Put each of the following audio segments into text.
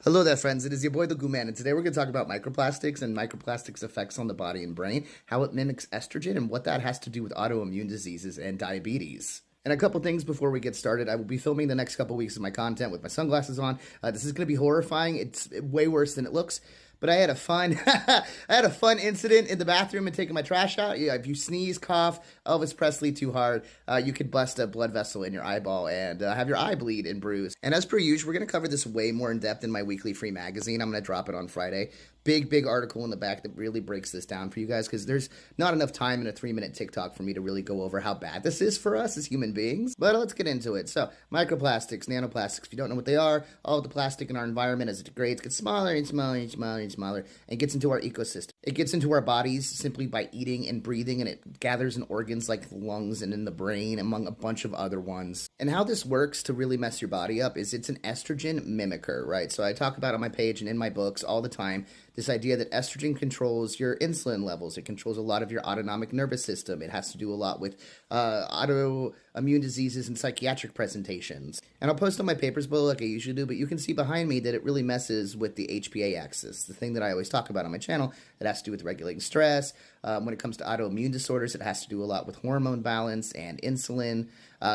Hello there, friends. It is your boy, the Goo Man, and today we're going to talk about microplastics and microplastics' effects on the body and brain, how it mimics estrogen, and what that has to do with autoimmune diseases and diabetes. And a couple things before we get started. I will be filming the next couple weeks of my content with my sunglasses on. This is going to be horrifying. It's way worse than it looks. But I had a fun, incident in the bathroom and taking my trash out. Yeah, if you sneeze, cough, Elvis Presley too hard, you could bust a blood vessel in your eyeball and have your eye bleed and bruise. And as per usual, we're going to cover this way more in depth in my weekly free magazine. I'm going to drop it on Friday. Big article in the back that really breaks this down for you guys because there's not enough time in a 3-minute TikTok for me to really go over how bad this is for us as human beings. But let's get into it. So, microplastics, nanoplastics, if you don't know what they are, all of the plastic in our environment as it degrades gets smaller and smaller and smaller and smaller and gets into our ecosystem. It gets into our bodies simply by eating and breathing, and it gathers in organs like the lungs and in the brain, among a bunch of other ones. And how this works to really mess your body up is it's an estrogen mimicker, right? So I talk about it on my page and in my books all the time, this idea that estrogen controls your insulin levels. It controls a lot of your autonomic nervous system. It has to do a lot with autoimmune diseases and psychiatric presentations. And I'll post on my papers below like I usually do, but you can see behind me that it really messes with the HPA axis, the thing that I always talk about on my channel that has to do with regulating stress. When it comes to autoimmune disorders, it has to do a lot with hormone balance and insulin.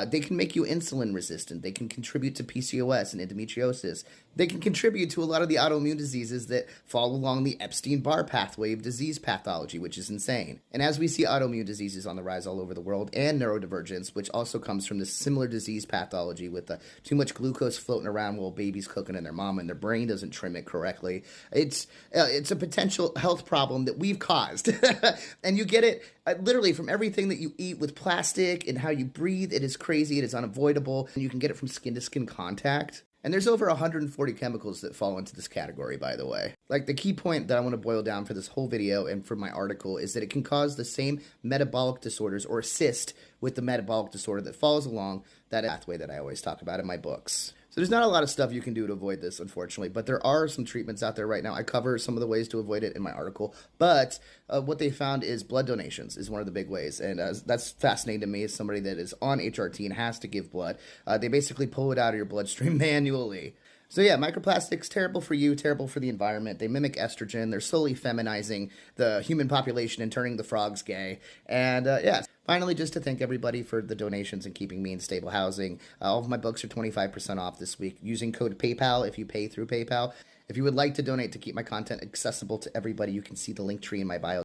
They can make you insulin resistant. They can contribute to PCOS and endometriosis. They can contribute to a lot of the autoimmune diseases that fall along the Epstein-Barr pathway of disease pathology, which is insane. And as we see autoimmune diseases on the rise all over the world, and neurodivergence, which also comes from this similar disease pathology with too much glucose floating around while baby's cooking in their mom and their brain doesn't trim it correctly. It's a potential health problem that we've caused. And you get it literally from everything that you eat with plastic and how you breathe. It is crazy. It is unavoidable. And you can get it from skin-to-skin contact. And there's over 140 chemicals that fall into this category, by the way. Like, the key point that I want to boil down for this whole video and for my article is that it can cause the same metabolic disorders or assist with the metabolic disorder that follows along that pathway that I always talk about in my books. So there's not a lot of stuff you can do to avoid this, unfortunately, but there are some treatments out there right now. I cover some of the ways to avoid it in my article, but what they found is blood donations is one of the big ways, and that's fascinating to me as somebody that is on HRT and has to give blood. They basically pull it out of your bloodstream manually. So yeah, microplastics, terrible for you, terrible for the environment. They mimic estrogen. They're slowly feminizing the human population and turning the frogs gay. And yeah, finally, just to thank everybody for the donations and keeping me in stable housing. All of my books are 25% off this week using code PayPal if you pay through PayPal. If you would like to donate to keep my content accessible to everybody, you can see the link tree in my bio.